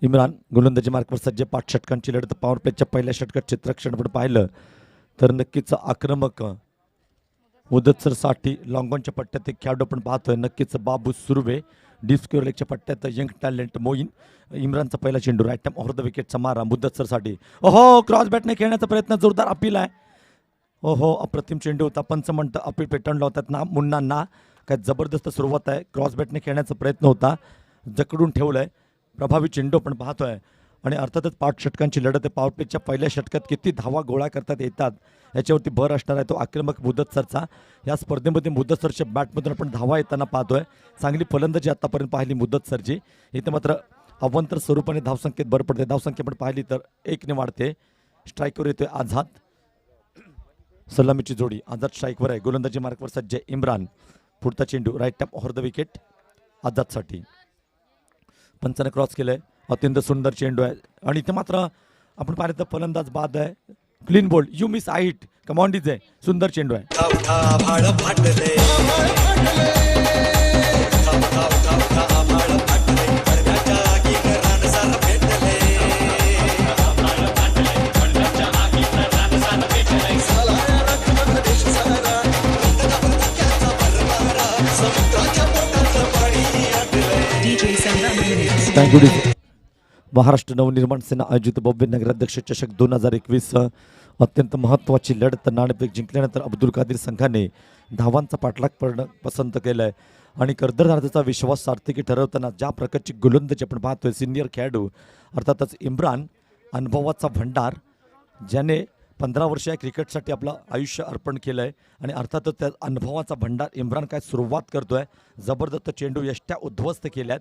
इम्रान गोलंदाजी मार्कवर सज्ज 5 षटकांची लढत. पॉवर प्लेच्या पहिल्या षटकात चित्रक्षण पण पाहिलं तर नक्कीच आक्रमक मुदतसरसाठी लॉंगॉनच्या पट्ट्यात एक खेळाडू आपण पाहतोय. नक्कीच बाबू सुर्वे. डीप स्क्वेअर लेगच्या पट्ट्यात यंग टॅलेंट मोईन. इम्रानचा पहिला चेंडू राईट टाइम ओव्हर द विकेटचा मारा मुदतसरसाठी. ओहो क्रॉस बॅटने खेळण्याचा प्रयत्न, जोरदार अपील आहे. ओहो अप्रतिम चेंडू होता. पंच म्हणतं अपील पेटंडला होतात ना मुन्ना ना. काय जबरदस्त सुरुवात आहे. क्रॉस बॅटने खेळण्याचा प्रयत्न होता, जकडून ठेवलंय. प्रभावी चेंडू आपण पाहतोय आणि अर्थातच 5 षटकांची लढत आहे. पॉवर प्लेच्या पहिल्या षटकात किती धावा गोळा करतात येतात याच्यावरती भर असणार आहे तो आक्रमक मुदतसरचा. या स्पर्धेमध्ये मुदतसरच्या बॅटमधून आपण धावा येताना पाहतोय. चांगली फलंदाजी आतापर्यंत पाहिली मुदतसरची. इथे मात्र अवंतर स्वरूपाने धावसंख्येत भर पडते. धावसंख्या पण पाहिली तर 1 वाढते. स्ट्राईकवर येतोय आझाद. सलामीची जोडी. आझाद स्ट्राईकवर आहे. गोलंदाजी मार्कवर सज्ज इम्रान. पुढचा चेंडू right time over the wicket आझादसाठी. पंचाने क्रॉस केलंय. अत्यंत सुंदर चेंडू आहे आणि इथे मात्र आपण पाहिलं तर फलंदाज बाद आहे. Clean bowled. You miss height. Come on DJ. सुंदर चेंडू आहे. Thank you DJ. महाराष्ट्र नवनिर्माण सेना आयोजित भव्य नगराध्यक्ष चषक 2021 अत्यंत महत्त्वाची लढत नाणेफेक जिंकल्यानंतर अब्दुल कादीर संघाने धावांचा पाठलाग करणं पसंत केलं आहे आणि कर्णधाराचा विश्वास सार्थकी ठरवताना ज्या प्रकारची गोलंदाजी आपण पाहतोय. सिनियर खेळाडू अर्थातच इम्रान, अनुभवाचा भंडार, ज्याने 15 वर्ष या क्रिकेटसाठी आपलं आयुष्य अर्पण केलं आहे आणि अर्थातच त्या अनुभवाचा भंडार इम्रान काय सुरुवात करतोय. जबरदस्त चेंडू यष्ट्या उद्ध्वस्त केल्यात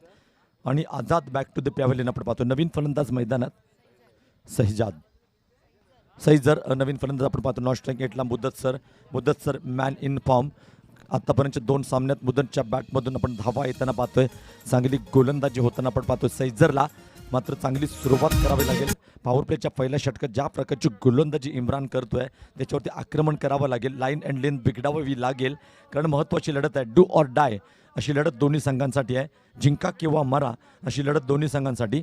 आणि Azad back to the pavilion आपण पाहतो. नवीन फलंदाज मैदानात सहीजर नवीन फलंदाज आपण पाहतो. नॉन स्ट्राईक एटला मुदतसर मॅन इन फॉर्म. आतापर्यंतच्या 2 सामन्यात मुदतच्या बॅटमधून आपण धावा येताना पाहतोय. चांगली गोलंदाजी होताना आपण पाहतोय. सहीजरला मात्र चांगली सुरुवात करावी लागेल. पॉवर प्लेच्या पहिल्या षटकात ज्या प्रकारची गोलंदाजी इम्रान करतोय त्याच्यावरती आक्रमण करावं लागेल. लाईन अँड लेन बिघडावी लागेल कारण महत्त्वाची लढत आहे. डू ऑर डाय अशी लढत दोन्ही संघांसाठी आहे. जिंका किंवा मरा अशी लढत दोन्ही संघांसाठी.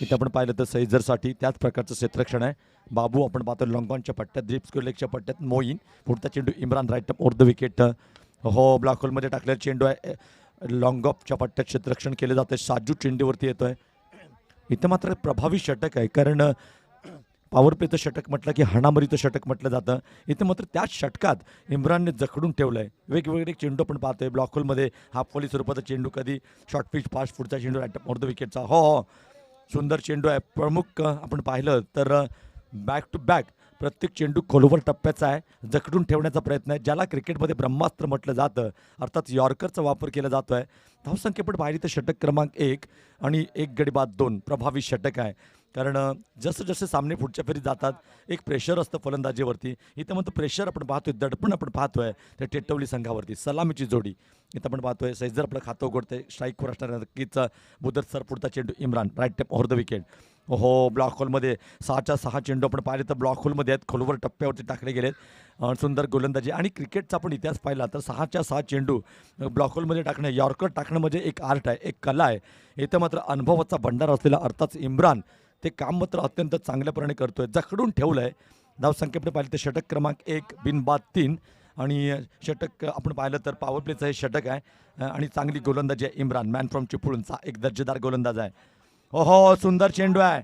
इथे आपण पाहिलं तर सहीजरसाठी त्याच प्रकारचं क्षेत्ररक्षण आहे. बाबू आपण पाहतो लॉंगॉनच्या पट्ट्यात. डीप स्क्वेअर लेगच्या पट्ट्यात मोईन. पुढचा चेंडू Imran right top over the wicket. हो ब्लॅक होलमध्ये टाकलेला चेंडू आहे. लॉंग ऑफच्या पट्ट्यात क्षेत्ररक्षण केले जाते. साजू चेंडूवरती येतोय. इथं मात्र प्रभावी षटक आहे कारण पॉवर प्लेचं षटक म्हटलं की हाणामारीचं षटक म्हटलं जातं. इथे मात्र त्याच षटकात इम्रानने जखडून ठेवलं आहे. वेगवेगळे चेंडू आपण पाहतोय. ब्लॉक होलमध्ये हाफ व्हॉली स्वरूपाचा चेंडू, कधी शॉर्ट पिच फास्ट. पुढचा चेंडू राईट ओव्हर द विकेटचा. हो सुंदर चेंडू आहे. प्रमुख आपण पाहिलं तर बॅक टू बॅक प्रत्येक चेंडू खोलवर टप्प्याचा आहे. जखडून ठेवण्याचा प्रयत्न आहे. ज्याला क्रिकेटमध्ये ब्रह्मास्त्र म्हटलं जातं अर्थात यॉर्करचा वापर केला जातो आहे. धावसंख्या पण पाहिली तर षटक क्रमांक 1 आणि 1 गडी बाद 2 प्रभावी षटक आहे कारण जसं जसे सामने पुढच्या फेरीत जातात एक प्रेशर असतं फलंदाजीवरती. इथं म्हणतो प्रेशर आपण पाहतोय, दडपण आपण पाहतोय त्या टेटवली संघावरती. सलामीची जोडी इथं आपण पाहतोय. सहीजर आपलं खातं उघडतंय. स्ट्राईकवर असणार नक्कीच मुदतसर. पुढचा चेंडू Imran right tap over the wicket. हो ब्लॉक होलमध्ये 6च्या 6 चेंडू आपण पाहिले तर ब्लॉक होलमध्ये आहेत. खोलवर टप्प्यावरती टाकले गेलेत. सुंदर गोलंदाजी आणि क्रिकेटचा आपण इतिहास पाहिला तर 6च्या 6 चेंडू ब्लॉक होलमध्ये टाकणं, यॉर्कर टाकणं म्हणजे एक आर्ट आहे, एक कला आहे. इथं मात्र अनुभवाचा भंडार असलेला अर्थात इम्रान ते काम मात्र अत्यंत चांगल्याप्रमाणे करतोय. जखडून ठेवलंय. धावसंख्येकडे पाहिलं तर षटक क्रमांक 1 बिनबाद 3 आणि षटक आपण पाहिलं तर पॉवर प्लेचं हे षटक आहे आणि चांगली गोलंदाजी आहे. इम्रान मॅन फ्रॉम चिपळूणचा एक दर्जेदार गोलंदाज आहे. हो सुंदर चेंडू आहे.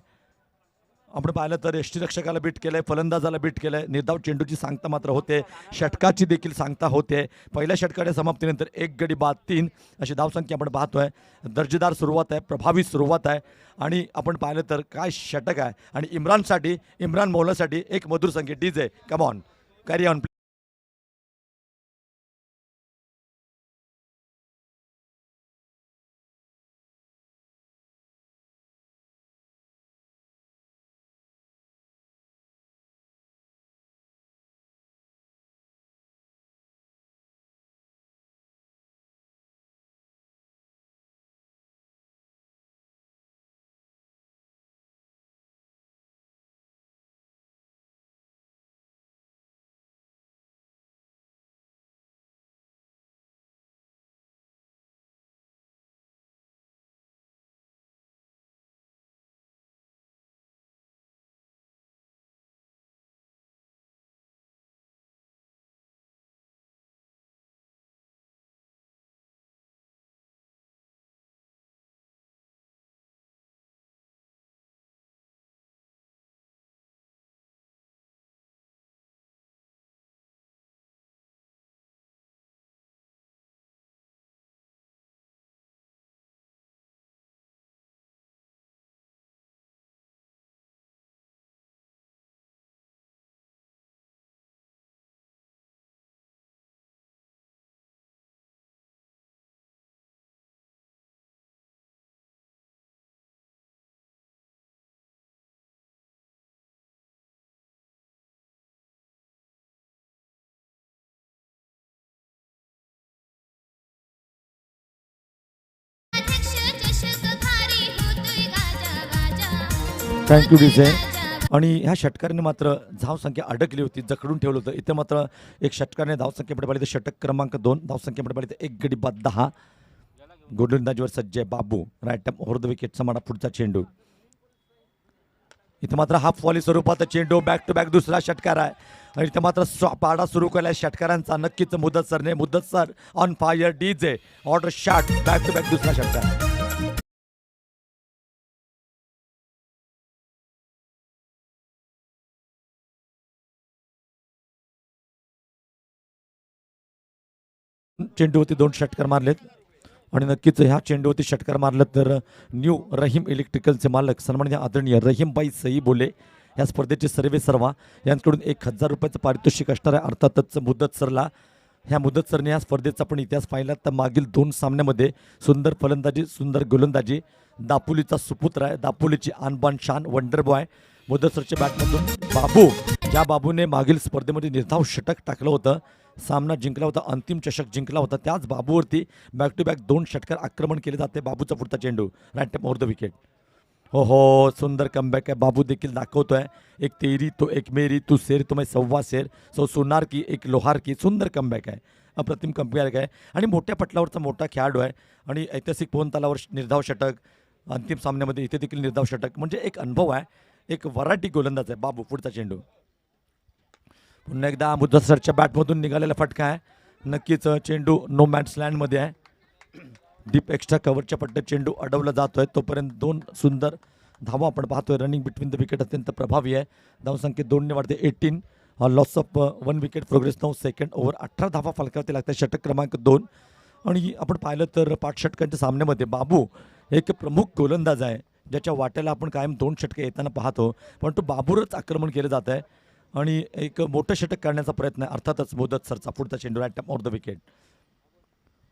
आपण पाहिलं तर यष्टीरक्षकाला बीट केलंय, फलंदाजाला बीट केलंय. निर्धाव चेंडूची सांगता मात्र होते. षटकाची देखील सांगता होते. पहिल्या षटकाच्या समाप्तीनंतर 1 गडी बाद 3 अशी धावसंख्या आपण पाहतोय. दर्जेदार सुरुवात आहे, प्रभावी सुरुवात आहे आणि आपण पाहिलं तर काय षटक आहे आणि इम्रानसाठी, इम्रान मौलासाठी एक मधुर संगीत. DJ come on carry on. Thank you DJ. आणि ह्या षटकाराने मात्र धावसंख्या अडकली होती, जखडून ठेवलं होतं. इथे मात्र एक षटकाराने धावसंख्येकडे पाहिली तर षटक क्रमांक 2, धावसंख्येकडे पाहिली तर 1 गडी बाद 10. गोलंदाजीवर सज्ज आहे बाबू. राईट ओव्हर द विकेटचा मारा पुढचा चेंडू. इथे मात्र हाफ वॉली स्वरूपात चेंडू, बॅक टू बॅक दुसरा षटकार आहे. आणि इथे मात्र पाडा सुरू केला षटकारांचा. नक्कीच मुदत सरने, Mudassar on fire. DJ order shot, back to back दुसरा षटकार. चेंडूवरती 2 षटकार मारलेत आणि नक्कीच ह्या चेंडूवरती षटकार मारलं तर न्यू रहीम इलेक्ट्रिकलचे मालक सन्माननीय आदरणीय रहीमबाई सई बोले या स्पर्धेचे सर्वे सर्वा यांच्याकडून 1000 रुपयाचं पारितोषिक असणार आहे. अर्थातच मुदत सरला. ह्या मुदत सरने या स्पर्धेचा पण इतिहास पाहिला तर मागील 2 सामन्यामध्ये सुंदर फलंदाजी, सुंदर गोलंदाजी. दापोलीचा सुपुत्र आहे, दापोलीची आणबान शान वंडर बॉय. मुदत सरच्या बॅटमधून बाबू, ज्या बाबूने मागील स्पर्धेमध्ये निर्धाव षटक टाकलं होतं, सामना जिंकला होता, अंतिम चषक जिंकला होता, त्याच बाबूवरती बॅक टू बॅक 2 षटकार आक्रमण केले जाते. बाबूचा पुढचा चेंडू रॅन्टम ओव्हर द विकेट. हो सुंदर कमबॅक आहे. बाबू देखील दाखवतोय, एक तेरी तो एक मेरी, तू शेर तो मैं सव्वा शेर, सोनार की एक लोहार की. सुंदर कमबॅक आहे, अप्रतिम कमबॅक आहे आणि मोठ्या पटलावरचा मोठा खेळाडू आहे. आणि ऐतिहासिक पोहन तलावर निर्धाव षटक, अंतिम सामन्यामध्ये इथे देखील निर्धाव षटक, म्हणजे एक अनुभव आहे, एक वराठी गोलंदाज आहे बाबू. पुढचा चेंडू पुन्हा एकदा मुदत सरच्या बॅटमधून निघालेला फटका आहे. नक्कीच चेंडू नो मॅन्स लँडमध्ये आहे. डीप एक्स्ट्रा कव्हरच्या पट्ट्यात चेंडू अडवला जातोय. तोपर्यंत 2 सुंदर धावा आपण पाहतोय. रनिंग बिटवीन द विकेट अत्यंत प्रभावी आहे. धावसंख्येत 2 ने वाढते 18. Loss of 1 wicket, progress 9 second over. 18 धावा फलकावरती लागतात. षटक क्रमांक 2. आणि आपण पाहिलं तर 5 षटकांच्या सामन्यामध्ये बाबू एक प्रमुख गोलंदाज आहे, ज्याच्या वाट्याला आपण कायम 2 षटके येताना पाहतो, परंतु बाबूरच आक्रमण केलं जात आहे आणि एक मोठं षटक काढण्याचा प्रयत्न आहे. अर्थातच मुदत सरचा पुढचा चेंडू रॅट ऑफ द विकेट.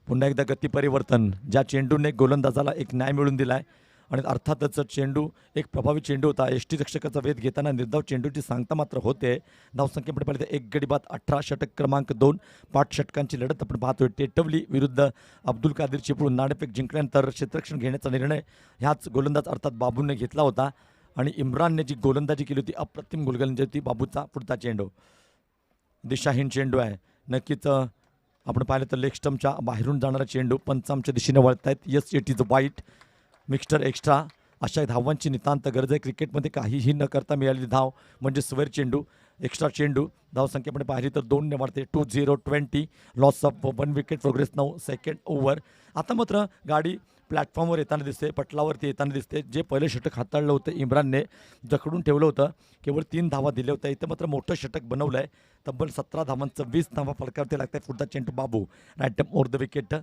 पुन्हा एकदा गती परिवर्तन, ज्या चेंडूने गोलंदाजाला एक न्याय मिळवून दिलाय आणि अर्थातच चेंडू एक प्रभावी चेंडू होता. यष्टीरक्षकाचा वेध घेताना निर्धाव चेंडूची सांगता मात्र होते. धावसंख्येमध्ये पाहिजे 1 गडी बाद 18. षटक क्रमांक 2. 5 षटकांची लढत आपण पाहतोय. टेटवली विरुद्ध अब्दुल कादीर चिपळूण. नाणेफेक जिंकल्यानंतर क्षेत्ररक्षण घेण्याचा निर्णय ह्याच गोलंदाज अर्थात बाबूने घेतला होता आणि इम्रानने जी गोलंदाजी केली होती, अप्रतिम गोलंदाजी होती. बाबूचा पुढचा चेंडू दिशाहीन चेंडू आहे. नक्कीच आपण पाहिलं तर लेग स्टम्पच्या बाहेरून जाणारा चेंडू पंचांच्या दिशेने वळतायत. येस इट इज वाईट. मिक्स्टर एक्स्ट्रा. अशा धावांची नितांत गरज आहे. क्रिकेटमध्ये काहीही न करता मिळालेली धाव म्हणजे स्वेर चेंडू, एक्स्ट्रा चेंडू. धावसंख्येमध्ये पाहिली तर 2 ने वाढते 20-20. Loss of 1 wicket, progress 9 second over. आता मात्र गाडी प्लॅटफॉर्मवर येताना दिसते, पटलावरती येताना दिसते. जे पहिलं षटक हाताळलं होतं इम्रानने, जखडून ठेवलं होतं, केवळ 3 धावा दिल्या होत्या. इथं मात्र मोठं षटक बनवलं आहे. तब्बल 17 धावांचं 20 धावा फलकावरती लागतात. पुढचा चेंडू बाबू रॅट ओव्हर द विकेट.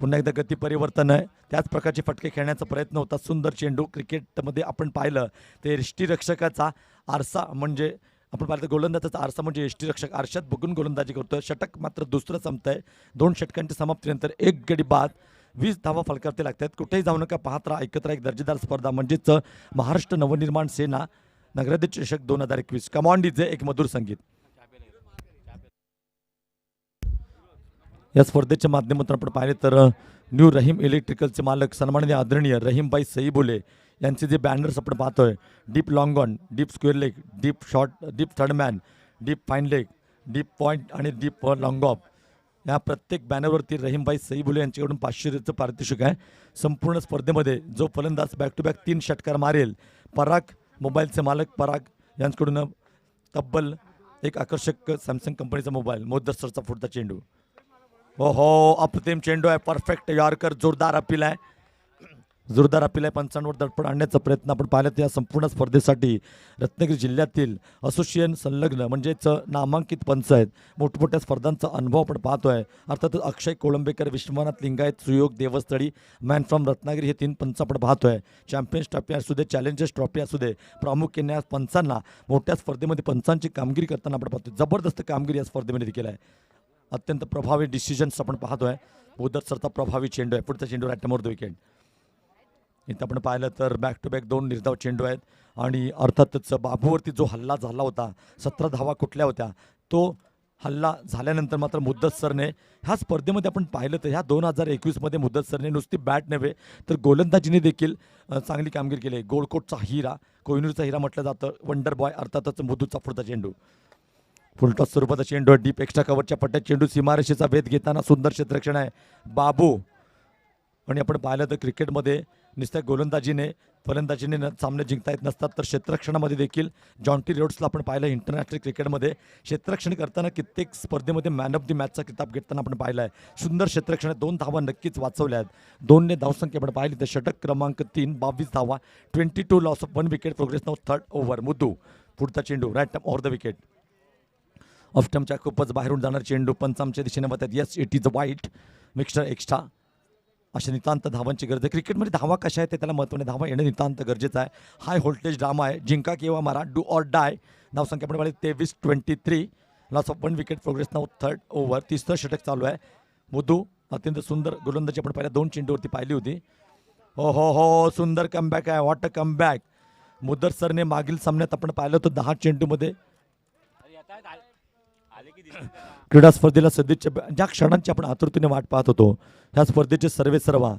पुन्हा एकदा गती परिवर्तन आहे. त्याच प्रकारचे फटके खेळण्याचा प्रयत्न होता. सुंदर चेंडू. क्रिकेटमध्ये आपण पाहिलं ते यष्टीरक्षकाचा आरसा, म्हणजे आपण पाहिलं तर गोलंदाजाचा आरसा म्हणजे यष्टीरक्षक आरशात बघून गोलंदाजी करतोय. षटक मात्र दुसरं संपतंय. 2 षटकांच्या समाप्तीनंतर 1 गडी बाद 20 धावा फलकावरती लागतात. कुठेही जाऊ नका, पाहत राहा, ऐकत राहा. एक दर्जेदार स्पर्धा म्हणजेच महाराष्ट्र नवनिर्माण सेना नगराध्यक्ष चषक 2021. कमॉन डीजे, एक मधुर संगीत. या स्पर्धेच्या माध्यमातून आपण पाहिले तर न्यू रहीम इलेक्ट्रिकलचे मालक सन्माननीय आदरणीय रहीमबाई सई बोले यांचे जे बॅनर्स आपण पाहतोय, deep long on, deep square leg, deep short, deep third man, deep fine leg, deep point आणि डीप लॉंग ऑफ, या प्रत्येक बॅनरवरती रहीमबाई सई बोले यांच्याकडून 500 रुपयाचं पारितोषिक आहे. संपूर्ण स्पर्धेमध्ये जो फलंदाज बॅक टू बॅक 3 षटकार मारेल, पराग मोबाईलचे मालक पराग यांच्याकडून तब्बल एक आकर्षक सॅमसंग कंपनीचा मोबाईल. मोदसरचा पुढचा चेंडू. हो अप्रतिम चेंडू आहे. Perfect yorker. जोरदार अपील आहे, जोरदार अपील आहे. पंचांवर दडपण आणण्याचा प्रयत्न आपण पाहिलं. या संपूर्ण स्पर्धेसाठी रत्नागिरी जिल्ह्यातील असोसिएशन संलग्न म्हणजेच नामांकित पंच आहेत. मोठमोठ्या स्पर्धांचा अनुभव आपण पाहतोय. अर्थातच अक्षय कोळंबेकर, विश्वनाथ लिंगायत, सुयोग देवस्थळी, मॅन फ्रॉम रत्नागिरी हे 3 पंच आपण पाहतोय. चॅम्पियन्स ट्रॉफी असू दे, चॅलेंजर्स ट्रॉफी असू दे, प्रामुख्याने या पंचांना मोठ्या स्पर्धेमध्ये पंचांची कामगिरी करताना आपण पाहतोय. जबरदस्त कामगिरी या स्पर्धेमध्ये देखील आहे. अत्यंत प्रभावी डिसिजन्स आपण पाहतोय. मुदत सरचा प्रभावी चेंडू आहे. पुढचा चेंडू रॅट मोर द विकेट. इथं आपण पाहिलं तर बॅक टू बॅक 2 निर्धाव चेंडू आहेत आणि अर्थातच बाबूवरती जो हल्ला झाला होता, 17 धावा कुठल्या होत्या, तो हल्ला झाल्यानंतर मात्र मुद्दत सरने ह्या स्पर्धेमध्ये आपण पाहिलं तर ह्या 2021मध्ये मुद्दत सरने नुसती बॅट नव्हे तर गोलंदाजीने देखील चांगली कामगिरी केली आहे. गोलकोटचा हिरा, कोहिनूरचा हिरा म्हटलं जातं. वंडर बॉय अर्थातच मुदूचा पुढचा चेंडू, फुलटॉस स्वरूपाचा चेंडू, डीप एक्स्ट्रा कव्हरच्या पट्ट्यात चेंडू, सीमारेषेचा भेद घेताना सुंदर क्षेत्ररक्षण आहे बाबू. आणि आपण पाहिलं तर क्रिकेटमध्ये नुसत्या गोलंदाजीने फलंदाजीने सामने जिंकता येत नसतात तर क्षेत्ररक्षणामध्ये देखील जॉन्टी रोड्सला आपण पाहिलं इंटरनॅशनल क्रिकेटमध्ये क्षेत्ररक्षण करताना कित्येक स्पर्धेमध्ये मॅन ऑफ द मॅचचा किताब घेताना आपण पाहिलं आहे. सुंदर क्षेत्ररक्षण, 2 धावा नक्कीच वाचवल्या आहेत. 2 ने धावसंख्या आपण पाहिली तर षटक क्रमांक 3, 22 धावा, 22 loss of 1 wicket, progress now 3rd over. Muddu पुढचा चेंडू right term over the wicket, off टर्मच्या खूपच बाहेरून जाणार चेंडू पंचांच्या दिशेने बघतात. Yes it is wide mixer extra. अशा नितांत धावांची गरज आहे. क्रिकेटमध्ये धावा कशा आहेत ते त्याला महत्त्वाने, धावा येणं नितांत गरजेचं आहे. हाय व्होल्टेज ड्रामा आहे, जिंका किंवा मारा, डू ऑर डाय. धावसंख्या आपण पाहिली 23-23, loss of 1 wicket, progress now 3rd over. 3रं षटक चालू आहे. मुद्दू अत्यंत सुंदर गोलंदाजी आपण पहिल्या 2 चेंडूवरती पाहिली होती. हो हो हो, सुंदर कमबॅक आहे, वॉट अ कमबॅक. मुद्दत सरने मागील सामन्यात आपण पाहिलं होतं 10 चेंडूमध्ये क्रीडा स्पर्धेला सदिच्छा. ज्या क्षणांची आपण आतुरतेने वाट पाहत होतो, ह्या स्पर्धेचे सर्वे सर्वा,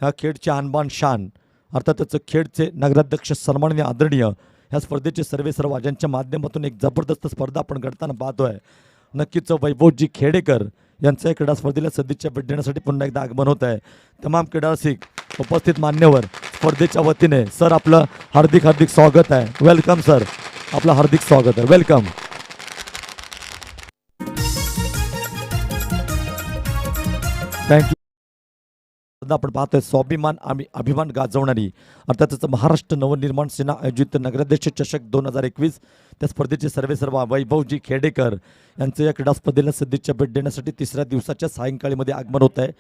ह्या खेळचे आणबान शान, अर्थातच खेळचे नगराध्यक्ष सन्माननीय आदरणीय, ह्या स्पर्धेचे सर्वे सर्वा ज्यांच्या माध्यमातून एक जबरदस्त स्पर्धा आपण घडताना पाहतोय. नक्कीच वैभवजी खेडेकर यांचं या क्रीडा स्पर्धेला सदिच्छा भेट देण्यासाठी पुन्हा एकदा आगमन होत आहे. तमाम क्रीडा रसिक, उपस्थित मान्यवर, स्पर्धेच्या वतीने सर आपलं हार्दिक हार्दिक स्वागत आहे. वेलकम सर, आपलं हार्दिक स्वागत आहे, वेलकम. थँक्यू. आपण पाहतोय स्वाभिमान आम्ही अभिमान गाजवणारी अर्थातच महाराष्ट्र नवनिर्माण सेना आयोजित नगराध्यक्ष चषक 2021 त्या स्पर्धेचे सर्वेसर्वा वैभवजी खेडेकर यांचं या क्रीडा स्पर्धेला सदिच्छा भेट देण्यासाठी 3ऱ्या दिवसाच्या सायंकाळीमध्ये आगमन होत आहे.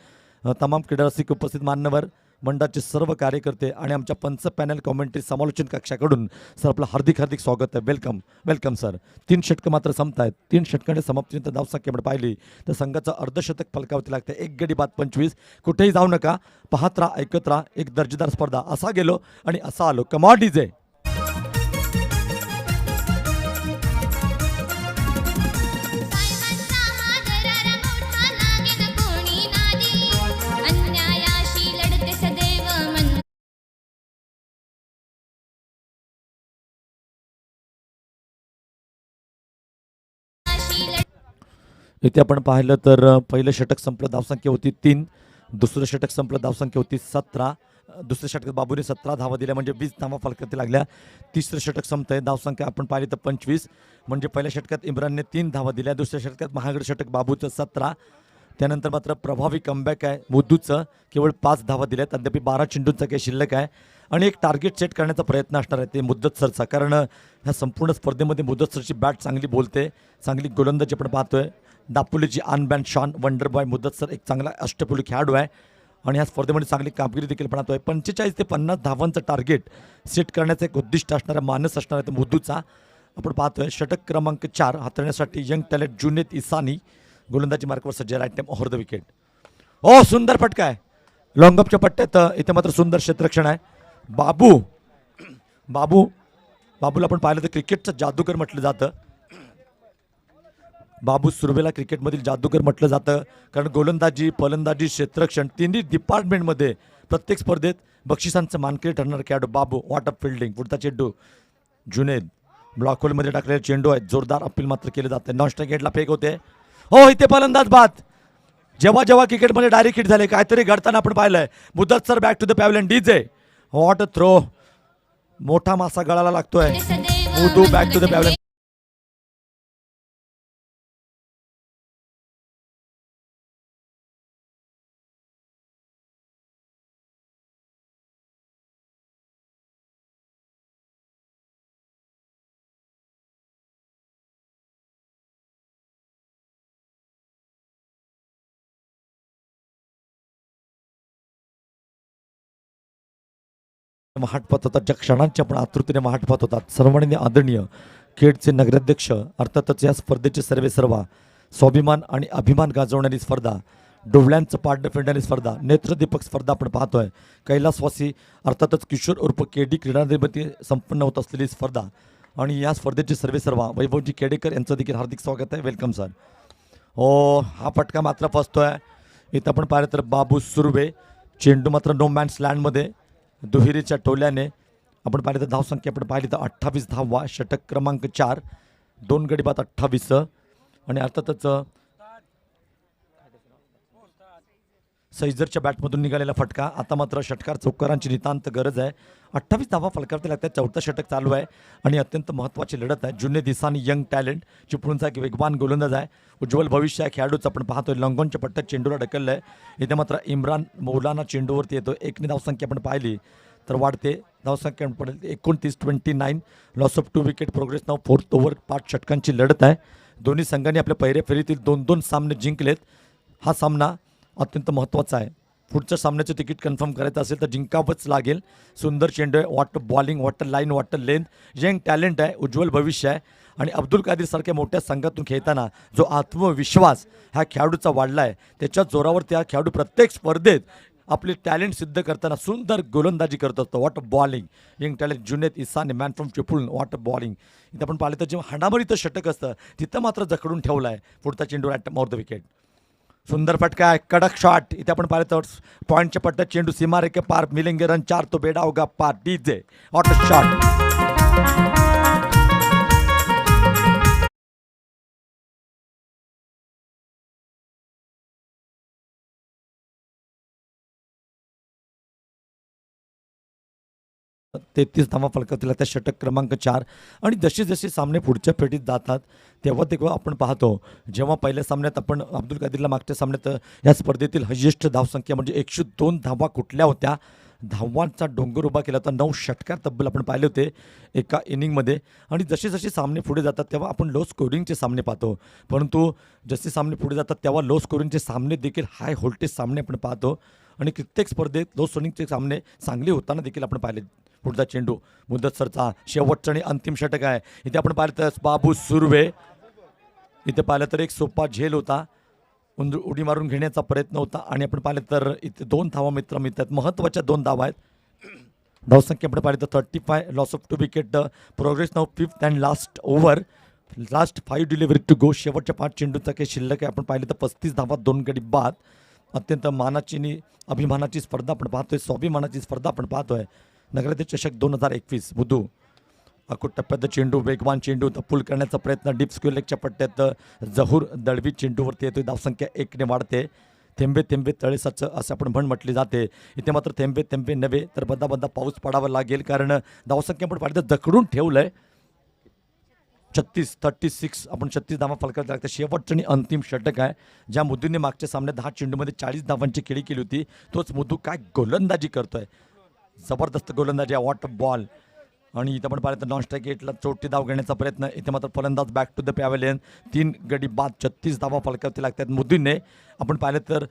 तमाम क्रीडा रसिक, उपस्थित मान्यवर, मंडळाचे सर्व कार्यकर्ते आणि आमच्या पंच पॅनल कॉमेंट्री समालोचन कक्षाकडून सर आपलं हार्दिक हार्दिक स्वागत आहे. Welcome welcome sir. 3 षटकं मात्र संपत आहेत. 3 षटकांच्या समाप्तीनंतर धावसंख्या आपण पाहिली तर संघाचं अर्धशतक फलकावरती लागते. 1 गडी बाद 25. कुठेही जाऊ नका, पाहत राहा, ऐकत राहा. एक दर्जेदार स्पर्धा. असा गेलो आणि असा आलो. Come on DJ. इथे आपण पाहिलं तर पहिलं षटक संपलं, धावसंख्या होती 3. दुसरं षटक संपलं, धावसंख्या होती 17. दुसऱ्या षटकात बाबूने 17 धावा दिल्या म्हणजे 20 धावा फलकावरती लागल्या. तिसरं षटक संपतंय, धावसंख्या आपण पाहिली तर 25 म्हणजे पहिल्या षटकात इम्रानने 3 धावा दिल्या. दुसऱ्या षटकात महागड षटक बाबूचं 17. त्यानंतर मात्र प्रभावी कमबॅक आहे मुद्दूचं, केवळ 5 धावा दिल्यात. अद्याप 12 चेंडूंचा काही शिल्लक आहे आणि एक टार्गेट सेट करण्याचा प्रयत्न असणार आहे ते मुद्दत सरचा, कारण ह्या संपूर्ण स्पर्धेमध्ये मुद्दत सरची बॅट चांगली बोलते, चांगली गोलंदाजी आपण पाहतोय. दापोलीची अनबॅन शॉन वंडर बॉय मुद्दत सर एक चांगला अष्टपैलू खेळाडू आहे आणि ह्या स्पर्धेमध्ये चांगली कामगिरी देखील पाहतोय. 45 ते 50 धावांचं टार्गेट सेट करण्याचं एक उद्दिष्ट असणारा मानस असणार आहे मुद्दूचा आपण पाहतोय. षटक क्रमांक 4 हाताळण्यासाठी यंग टॅलेंट जुनेद इसानी गोलंदाजी मार्कवर सज्ज, right time over the wicket. ओ सुंदर फटका आहे लॉंगअपच्या पट्ट्यात. इथे मात्र सुंदर क्षेत्ररक्षण आहे. बाबूला आपण पाहिलं तर क्रिकेटचा जादूगर म्हटलं जातं. बाबू सुर्वेला क्रिकेटमधील जादूगर म्हटलं जातं, कारण गोलंदाजी, फलंदाजी, क्षेत्ररक्षण तिन्ही डिपार्टमेंटमध्ये प्रत्येक स्पर्धेत बक्षिसांचं मानकरी ठरणारा खेळाडू बाबू. What up fielding. पुढचा चेंडू जुनेद ब्लॉक होलमध्ये टाकलेला चेंडू आहे. जोरदार अपील मात्र केलं जातं. नॉन स्ट्राईक गेटला फेक होते. हो इथे फलंदाज बाद. जेव्हा जेव्हा क्रिकेटमध्ये डायरेक्ट हिट झाले काहीतरी घडताना आपण पाहिलंय. Mudassar back to the pavilion. DJ what a throw. मोठा मासा गळाला लागतोय. Muddu back to the pavilion. महाट पाहत होतात, ज्या क्षणांची आपण आतुरतेने महाट पाहत होतात. सर्वांनी आदरणीय खेडचे नगराध्यक्ष, अर्थातच या स्पर्धेचे सर्वेसर्वा, स्वाभिमान आणि अभिमान गाजवणारी स्पर्धा, डोळ्यांचं पारडं फेडणारी स्पर्धा, नेत्रदीपक स्पर्धा आपण पाहतोय. कैलासवासी अर्थातच किशोर उर्फ केडी क्रीडामध्ये संपन्न होत असलेली स्पर्धा आणि या स्पर्धेचे सर्वेसर्वा वैभवजी खेडेकर यांचं देखील हार्दिक स्वागत आहे. Welcome sir. हो, हा फटका मात्र फसतोय. इथं आपण पाहिलं तर बाबू सुर्वे, चेंडू मात्र नो मॅन्स लँडमध्ये दुहेरीच्या टोल्याने आपण पाहिलं तर धावसंख्या आपण पाहिली तर 28 धावा, षटक क्रमांक 4, 2 गडी बाद 28 आणि अर्थातच सैजरच्या बॅटमधून निघालेला फटका. आता मात्र षटकार चौकारांची नितांत गरज आहे. 28 धावा फलकावरती लागतात. चौथं षटक चालू आहे आणि अत्यंत महत्त्वाची लढत आहे. जुन्ने दिसानी यंग टॅलेंट चिपळूणचा एक वेगवान गोलंदाज आहे, उज्ज्वल भविष्य आहे खेळाडूचं. आपण पाहतोय लंगोनच्या पट्ट्यात चेंडूला ढकललं आहे. इथे मात्र इम्रान मौलाना चेंडूवरती येतो. एकने धावसंख्या आपण पाहिली तर वाढते. धावसंख्या पडेल 29-29. Loss of 2 wicket. Progress now 4th over. 5 षटकांची लढत आहे. दोन्ही संघांनी आपल्या पहिल्या फेरीतील 2-2 सामने जिंकलेत. हा सामना अत्यंत महत्त्वाचा आहे. पुढच्या सामन्याचं तिकीट कन्फर्म करायचं असेल तर जिंकावंच लागेल. सुंदर चेंडू आहे. Water bowling, water line, water length. Young talent आहे, उज्ज्वल भविष्य आहे आणि अब्दुल कादीर सारख्या मोठ्या संघातून खेळताना जो आत्मविश्वास ह्या खेळाडूचा वाढला आहे, त्याच्या जोरावर त्या खेळाडू प्रत्येक स्पर्धेत आपले टॅलेंट सिद्ध करताना सुंदर गोलंदाजी करत असतो. What a bowling, young talent Junaid Isane, man from Chiplun. What a bowling इथं आपण पाहिलं तर जेव्हा हाणामारीचं षटक असतं तिथं मात्र जखडून ठेवलं आहे. पुढचा चेंडू ॲट मोर द विकेट. सुंदर फटका आहे, कडक शॉट. इथे आपण पाहिलं तर पॉईंटच्या पट्ट्यात चेंडू सीमारेखे पार, मिलेंगे रन 4 तो बेडा होगा पार. DJ auto shot. तेहतीस धावा फलकावतील त्या षटक क्रमांक 4 आणि जसे जसे सामने पुढच्या फेटीत जातात तेव्हा तेव्हा आपण पाहतो. जेव्हा पहिल्या सामन्यात आपण अब्दुल कादीरला मागच्या सामन्यात या स्पर्धेतील हायेस्ट धावसंख्या म्हणजे 102 धावा कुठल्या होत्या, धावांचा डोंगर उभा केला होता. 9 षटकार तब्बल आपण पाहिले होते एका इनिंगमध्ये. आणि जसे जसे सामने पुढे जातात तेव्हा आपण लो स्कोरिंगचे सामने पाहतो, परंतु जसे सामने पुढे जातात तेव्हा लो स्कोरिंगचे सामने देखील हाय व्होल्टेज सामने आपण पाहतो आणि कित्येक स्पर्धेत लो स्कोरिंगचे सामने चांगले होताना देखील आपण पाहिले. पुढचा चेंडू मुदतसरचा शेवटचा आणि अंतिम षटक आहे. इथे आपण पाहिलं तर बाबू सुर्वे, इथे पाहिलं तर एक सोपा झेल होता, उडी मारून घेण्याचा प्रयत्न होता आणि आपण पाहिलं तर इथे 2 धावा मित्र मिळतात. महत्त्वाच्या 2 धावा आहेत. धावसंख्या आपण पाहिलं तर 35. Loss of 2 wicket. Progress now 5th and last over. Last 5 delivery to go. शेवटच्या 5 चेंडूचा काही शिल्लक आहे. आपण पाहिलं तर 35 धावा, 2 गडी बाद. अत्यंत मानाची आणि अभिमानाची स्पर्धा आपण पाहतोय, स्वाभिमानाची स्पर्धा आपण पाहतोय. नगराध्यक्ष चषक 2021 बुधू अकोट टप्प्यात चेंडू, वेगवान चेंडू पूल करण्याचा प्रयत्न. डीप स्क्वेअर लेगच्या पट्ट्यात जहूर दळवी चेंडूवरती येतोय. धावसंख्या 1ने वाढते. थेंबे थेंबे तळेसाचं असं आपण म्हटली जाते. इथे मात्र थेंबे थेंबे नव्हे तर बदा बदा पाऊस पडावा लागेल, कारण धावसंख्या आपण पाहिलं तर जखडून ठेवलंय. 36 आपण 36 धावा फलकात लागतात. शेवटचं आणि अंतिम षटक आहे. ज्या मुद्दूने मागच्या सामन्यात 10 चेंडूमध्ये 40 धावांची खेळी केली होती, तोच मुद्दू काय गोलंदाजी करतोय. जबरदस्त गोलंदाजी आहे. वॉटर बॉल आणि इथं आपण पाहिलं तर नॉन स्ट्राईक गेटला चौथी धाव घेण्याचा प्रयत्न. इथे मात्र फलंदाज बॅक टू द पॅव्हेलियन. 3 गडी बाद. 36 धावा फलकावरती लागतात. मुद्दूने आपण पाहिलं तर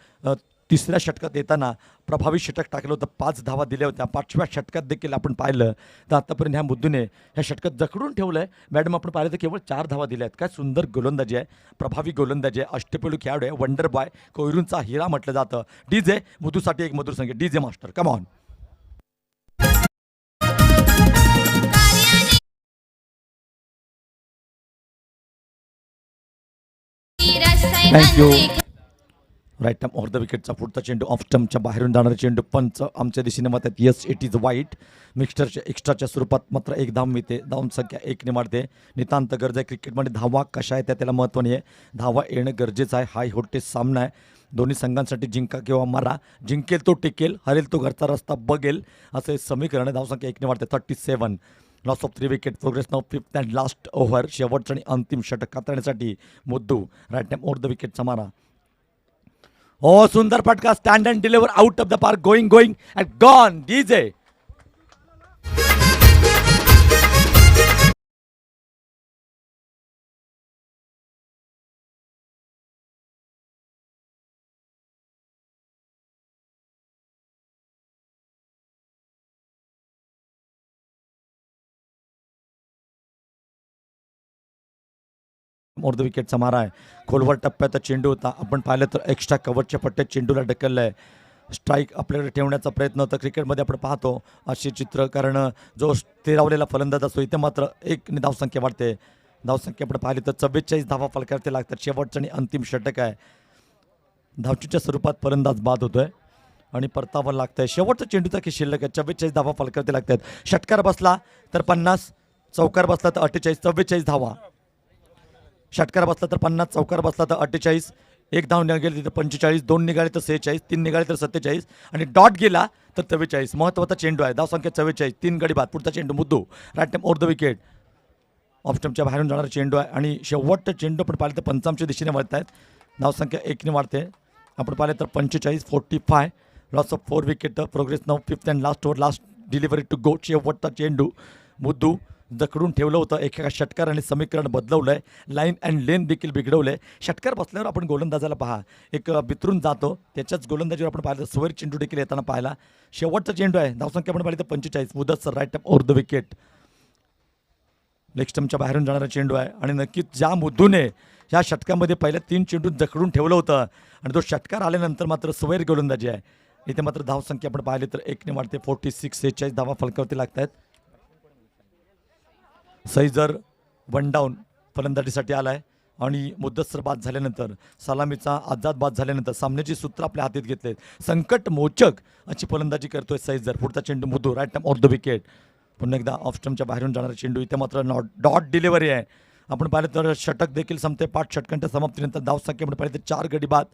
तिसऱ्या षटकात येताना प्रभावी षटक टाकलं होतं, 5 धावा दिल्या होत्या. 5व्या षटकात देखील आपण पाहिलं तर आतापर्यंत ह्या मुद्दूने ह्या षटकात जखडून ठेवलं आहे. मॅडम आपण पाहिलं तर केवळ 4 धावा दिल्या आहेत. काय सुंदर गोलंदाजी आहे, प्रभावी गोलंदाजी आहे, अष्टपैलू खेळाडू आहे, वंडर बॉय, कोयरूंचा हिरा म्हटलं जातं. डीजे मुद्दूसाठी एक मधुर संगीत. DJ master come on. Thank you. Right arm off the विकेटचा पुढचा चेंडू ऑफ स्टंपच्या बाहेरून जाणारा चेंडू. पंच आमच्या दिशेने म्हणतात यस इट इज वाईट. मिक्स्टरच्या एक्स्ट्राच्या स्वरूपात मात्र 1 धाव मिळते. धावून संख्या 1ने वाढते. नितांत गरज आहे क्रिकेटमध्ये. धावा कशा आहे त्याला महत्त्व नाही आहे, धावा येणं गरजेचं आहे. हाय व्होल्टेज सामना आहे. दोन्ही संघांसाठी जिंका किंवा मारा. जिंकेल तो टिकेल, हरेल तो घरचा रस्ता बघेल, असं समीकरण आहे. धावसंख्या 1ने वाढते. 37. Loss of 3 wicket. Progress now 5th and last over. शेवटचं आणि अंतिम षटक हाताळण्यासाठी Muddu. Right time over the विकेटचा मारा. हो, सुंदर फटका. Stand and deliver out of the park. Going and gone. DJ more the विकेटचा मारा आहे. खोलवर टप्प्यात चेंडू होता. आपण पाहिलं तर एक्स्ट्रा कव्हरच्या पट्ट्यात चेंडूला ढकललं आहे. स्ट्राईक आपल्याकडे ठेवण्याचा प्रयत्न होता. क्रिकेटमध्ये आपण पाहतो असे चित्र, कारण जो स्थिरावलेला फलंदाज असतो इथे मात्र 1 धावसंख्या वाढते. धावसंख्या आपण पाहिली तर 44 धावा फलकावरती लागतात. शेवटचं आणि अंतिम षटक आहे. धावचीच्या स्वरूपात फलंदाज बाद होतोय आणि परतावं लागतंय. शेवटचा चेंडूचा की शिल्लक आहे. 44 धावा फलकावरती लागतात. षटकार बसला तर 50, चौकार बसला तर 48, 44 धावा. षटकार बसला तर 50, चौकार बसला तर 48, एक धाव निघाली तिथं 45, 2 निघाले तर 46, 3 निघाले तर 47 आणि डॉट गेला तर 44. महत्त्वाचा चेंडू आहे. धावसंख्या 44, 3 गडी बाद. पुढचा चेंडू Muddu right time over the wicket. Off स्टंपच्या बाहेरून जाणारा चेंडू आहे आणि शेवटचा चेंडू आपण पाहिलं तर पंचांच्या दिशेने वळत आहेत. धावसंख्या 1ने वाढते. आपण पाहिलं तर 45, 45, loss of 4 wicket. Progress now 5th and last over, last delivery to go. शेवटचा चेंडू मुद्दू जखडून ठेवलं होतं. एका षटकाराने समीकरण बदलवलं आहे. लाईन अँड लेन देखील बिघडवलं आहे. षटकार बसल्यावर आपण गोलंदाजाला पहा एक बिथरून जातो. त्याच्याच गोलंदाजीवर आपण पाहिलं स्वर चेंडू देखील येताना पाहिला. शेवटचा चेंडू आहे. धावसंख्या आपण पाहिली तर 45. मुदत sir right over the wicket. Leg स्टंपच्या बाहेरून जाणारा चेंडू आहे आणि नक्कीच ज्या मुद्दूने या षटकामध्ये पहिल्या 3 चेंडूत जखडून ठेवलं होतं आणि तो षटकार आल्यानंतर मात्र स्वैर गोलंदाजी आहे. इथे मात्र धावसंख्या आपण पाहिली तर 1ने वाढते. 46, 46 धावा फलकावरती लागत आहेत. सैजर वन डाऊन फलंदाजीसाठी आलाय आणि मुद्दतसर बाद झाल्यानंतर सलामीचा आजाद बाद झाल्यानंतर सामन्याची सूत्र आपल्या हातात घेतलेत. संकट मोचक अशी फलंदाजी करतोय सैजर. पुढचा चेंडू Muddu right time over the wicket. पुन्हा एकदा ऑफ स्टंपच्या बाहेरून जाणारा चेंडू. इथे मात्र डॉट डिलिव्हरी आहे. आपण पाहिलं तर षटक देखील संपते. 5 षटकांच्या समाप्तीनंतर धावसंख्या आपण पाहिलं तर 4 गडी बाद.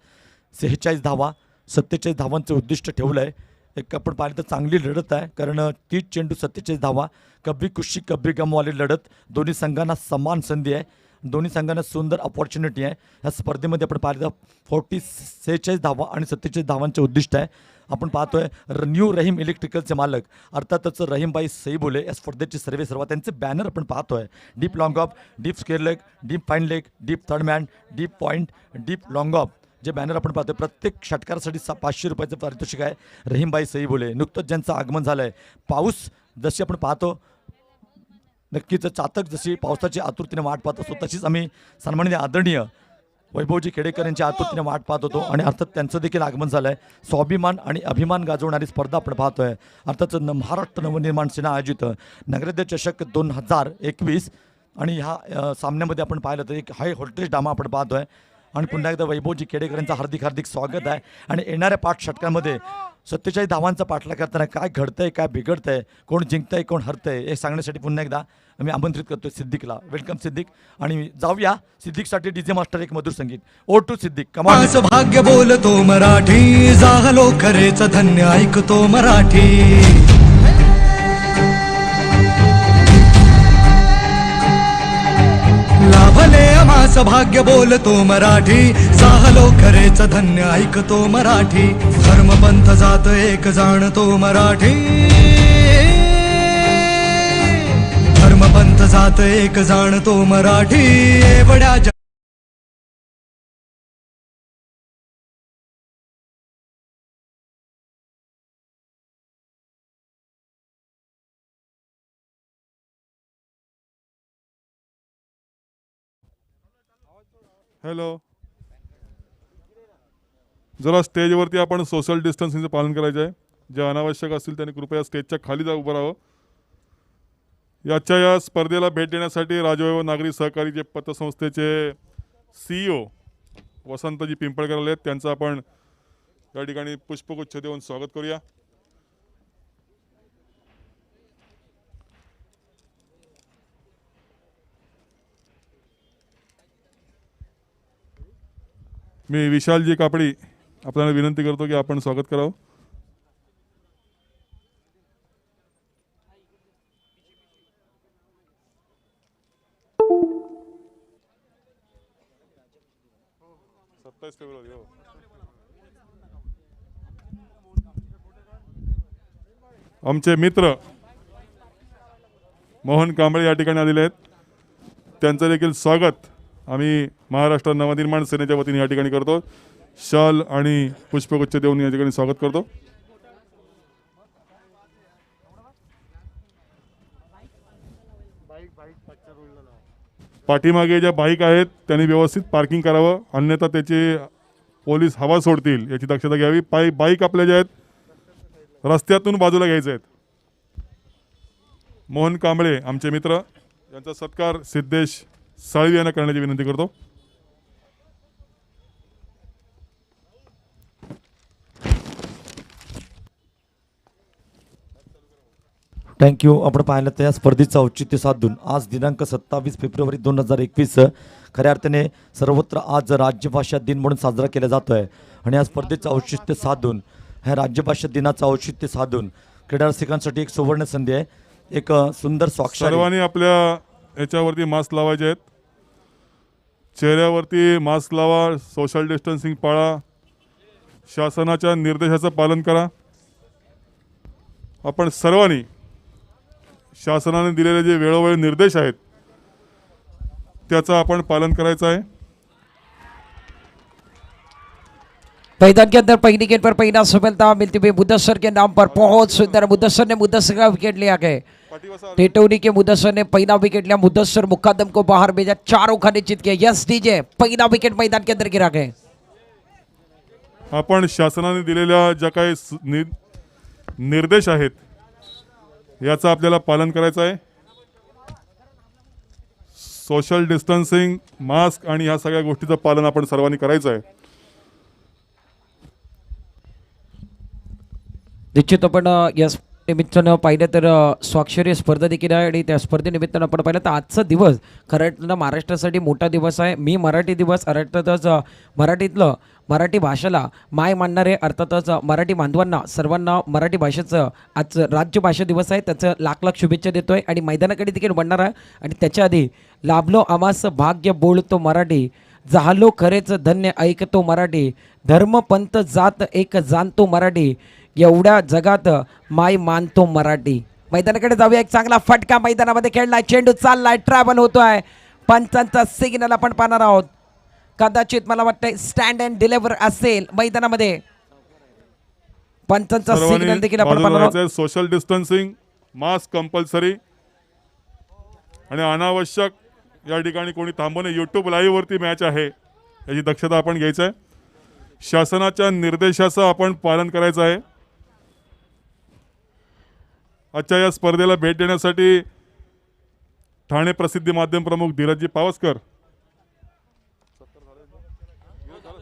46 धावा, 47 धावांचं उद्दिष्ट ठेवलं आहे. एक आपण पाहिलं तर चांगली लढत आहे कारण 30 चेंडू 47 धावा. कब्बी खुशी कब्बी गमवाली लढत. दोन्ही संघांना समान संधी आहे. दोन्ही संघांना सुंदर अपॉर्च्युनिटी आहे. या स्पर्धेमध्ये आपण पाहिलं तर 46 धावा आणि 47 धावांचे उद्दिष्ट आहे. आपण पाहतोय न्यू रहीम इलेक्ट्रिकलचे मालक अर्थातच रहीमबाई सईबोले या स्पर्धेची सर्व त्यांचे बॅनर आपण पाहतोय. Deep long of, deep square leg, deep fine leg, deep third man, deep point, deep long of जे बॅनर आपण पाहतोय. प्रत्येक षटकारासाठी 500 रुपयाचं पारितोषिक आहे. रहीमबाई सईबोले नुकतंच ज्यांचं आगमन झालं आहे. पाऊस जशी आपण पाहतो नक्कीच चातक जशी पावसाची आतुरतेने वाट पाहत असतो तशीच आम्ही सन्माननीय आदरणीय वैभवजी खेडेकर यांच्या आतुरतेने वाट पाहत होतो आणि अर्थात त्यांचं देखील आगमन झालं आहे. स्वाभिमान आणि अभिमान गाजवणारी स्पर्धा आपण पाहतोय. अर्थात महाराष्ट्र नवनिर्माण सेना आयोजित नगरोदय चषक 2021 आणि ह्या सामन्यामध्ये आपण पाहिलं तर एक हाय व्होल्टेज ड्रामा आपण पाहतोय आणि पुन्हा एकदा वैभवजी खेडेकर यांचं हार्दिक स्वागत आहे. आणि येणाऱ्या 5 षटकांमध्ये 47 धावांचा पाठलाग करताना काय घडतंय काय बिघडतंय, कोण जिंकतंय कोण हरतंय हे सांगण्यासाठी पुन्हा एकदा आम्ही आमंत्रित करतोय सिद्दीकला. वेलकम सिद्दीक. आणि जाऊया सिद्दीकसाठी डीजे मास्टर एक मधुर संगीत. ओ टू सिद्दीक कमाल. माझं भाग्य बोलतो मराठी, झालो खरेच धन्य ऐकतो मराठी. लाभले आम्हास भाग्य बोलतो मराठी, झालो खरेच धन्य ऐकतो मराठी. धर्मपंथ जात एक जाणतो मराठी, धर्मपंथ जात एक जाणतो मराठी. एवढ्या हॅलो, जरा स्टेजवरती आपण सोशल डिस्टन्सिंगचं पालन करायचं आहे. जे अनावश्यक असतील त्यांनी कृपया स्टेजच्या खाली जा उभं राहावं. या स्पर्धेला भेट देण्यासाठी राजवैभव नागरी सहकारी पतसंस्थेचे CEO वसंतजी पिंपळकर आले आहेत. त्यांचं आपण या ठिकाणी पुष्पगुच्छ देऊन स्वागत करूया. मी विशालजी कापडी आपल्याला विनंती करतो की आपण स्वागत करावं. फेब्रुवारी आमचे मित्र मोहन कांबळे या ठिकाणी आलेले आहेत. त्यांचं देखील स्वागत आम्ही महाराष्ट्र नवनिर्माण सेनेच्या वतीने या ठिकाणी करतो. शाल आणि पुष्पगुच्छ देऊन या ठिकाणी स्वागत करतो. पाठीमागे ज्या बाईक आहेत त्यांनी व्यवस्थित पार्किंग करावं, अन्यथा त्याचे पोलीस हवा सोडतील याची दक्षता घ्यावी. बाईक आपल्या ज्या आहेत रस्त्यातून बाजूला घ्यायचे आहेत. मोहन कांबळे आमचे मित्र यांचा सत्कार सिद्धेश साळवी यांना करण्याची विनंती करतो. थँक्यू. आपण पाहिलं तर या स्पर्धेचं औचित्य साधून आज दिनांक 27 फेब्रुवारी 2021 खऱ्या अर्थाने सर्वत्र आज राज्यभाषा दिन म्हणून साजरा केला जातो आहे. आणि या स्पर्धेचं औचित्य साधून ह्या राज्यभाषा दिनाचं औचित्य साधून क्रीडा रसिकांसाठी एक सुवर्ण संधी आहे. एक सुंदर स्वाक्षरी. सर्वांनी आपल्या याच्यावरती मास्क लावायचे आहेत. चेहऱ्यावरती मास्क लावा, सोशल डिस्टन्सिंग पाळा, शासनाच्या निर्देशाचं पालन करा. आपण सर्वांनी शासनाने दिलेले जे वेळोवेळी निर्देश आहेत त्याचं आपण पालन करायचं आहे. मैदान के अंदर पहली गेंद पर पहला सफलता मिलती हुई मुदस्सर के नाम पर बहुत सुंदर. मुदस्सर ने मुदस्सर का विकेट लिया गया. टेटौनी के मुदस्सर ने पहला विकेट लिया. मुदस्सर मुकादम को बाहर भेजा, चारों खाने जीत गए. यस डीजे, पहला विकेट मैदान के अंदर गिरा गए. आपण शासनाने दिलेल्या ज्या काही निर्देश आहेत याचं आपल्याला पालन करायचं आहे. सोशल डिस्टन्सिंग, मास्क आणि ह्या सगळ्या गोष्टीचं पालन आपण सर्वांनी करायचं आहे. निश्चित आपण या निमित्तानं पाहिलं तर स्वाक्षरी स्पर्धा देखील आहे आणि त्या स्पर्धेनिमित्तानं आपण पाहिलं तर आजचा दिवस खरं महाराष्ट्रासाठी मोठा दिवस आहे. मी मराठी दिवस अर्थातच मराठीतलं मराठी भाषेला माय मानणारे अर्थातच मराठी बांधवांना सर्वांना मराठी भाषेचं आज राज्यभाषा दिवस आहे त्याचं लाख लाख शुभेच्छा देतोय. आणि मैदानाकडे देखील बनणार आहे. आणि त्याच्या आधी लाभलो आमास भाग्य बोलतो मराठी, झालो खरेच धन्य ऐकतो मराठी, धर्म पंथ जात एक जाणतो मराठी, एवढ्या जगात माय मानतो मराठी. मैदानाकडे जाऊया. एक चांगला फटका मैदानामध्ये खेळलाय. चेंडू चाललाय, ट्रॅव्हल होतोय. पंचांचा सिग्नल आपण पाहणार आहोत. कदाचित मला वाटतंय स्टँड अँड डिलिव्हर असेल मैदानामध्ये. पंचांचा सिग्नल देखील आपण पाहणार आहोत. सोशल डिस्टन्सिंग, मास्क कंपल्सरी आणि अनावश्यक या ठिकाणी कोणी थांबू नये. यूट्यूब लाईव्ह वरती मॅच आहे याची दक्षता आपण घ्यायचं आहे. शासनाच्या निर्देशाचं आपण पालन करायचं आहे. आजच्या या स्पर्धेला भेट देण्यासाठी ठाणे प्रसिद्धी माध्यम प्रमुख धीरजजी पावसकर.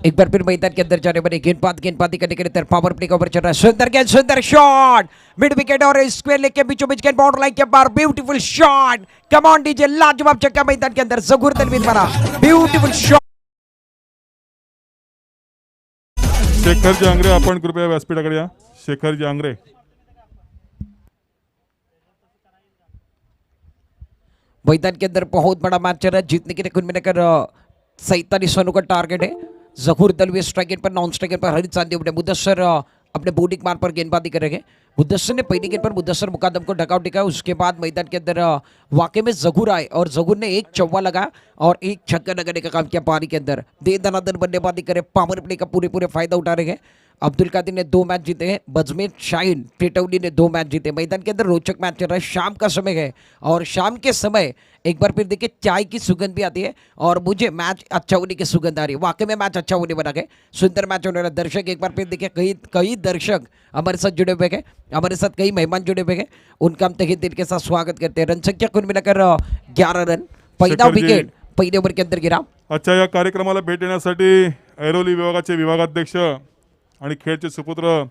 एक बार फिर मैदान के अंदर जाने वाले गेंदबाजी करने के लिए पावर प्ले का ओवर चल रहा है. सुंदर गेंद, सुंदर शॉट, मिड विकेट और स्क्वायर लेग के बीचों बीच गेंद बाउंड्री लाइन के बाहर. Beautiful shot, come on DJ, लाजवाब छक्का मैदान के अंदर. जगूर तनवीर मारा, ब्यूटीफुल शॉट. शेखरजी आंग्रे, आपण कृपया व्यासपीठाकडे या. शेखरजी आंग्रे. मैदान के अंदर बहुत बड़ा मैच चल रहा है. जीतने के लिए कुल मिलाकर 47 रनों का टारगेट है. जहूर दलवी स्ट्राइक पर, नॉन स्ट्राइक पर हरित चांदी उठे. मुदस्सर अपने बॉलिंग मार पर गेंदबाजी करेंगे. मुदस्सर ने पहली गेंद पर मुदस्सर मुकादम को डकआउट दिखाया. उसके बाद मैदान के अंदर वाकई में जहूर आए और जहूर ने एक चौवा लगाया और एक छक्का लगाने का काम किया. पारी के अंदर दे दनादन बल्लेबाजी करे. पावर प्ले का पूरे फायदा उठा रहे हैं. अब्दुल कादिर ने 2 मैच जीते हैं. बजमेर शाहीन टेटौली ने 2 मैच जीते. मैदान के अंदर रोचक मैच चल रहा है. शाम का समय है और शाम के समय एक बार फिर देखिए चाय की सुगंध भी आती है और मुझे मैच अच्छा होने की सुगंध आ रही है. वाकई में मैच अच्छा होने बना है. सुंदर मैच होने वाला. दर्शक एक बार फिर देखिए कई दर्शक हमारे साथ जुड़े हुए हैं. हमारे साथ कई मेहमान जुड़े हुए हैं. उनका हम तहे दिल के साथ स्वागत करते हैं. रन संख्या कुल मिलाकर 11 रन. पहिला विकेट पहिले ओव्हर के अंदर गिरा. अच्छा, या कार्यक्रमाला भेट देण्यासाठी ऐरोली विभागाचे विभागाध्यक्ष आणि खेळचे सुपुत्र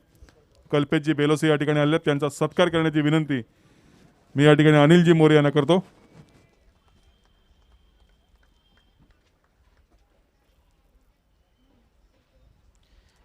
कल्पेशजी बेलोसे या ठिकाणी आले. त्यांचा सत्कार करण्याची विनंती मी या ठिकाणी अनिलजी मोरे यांना करतो.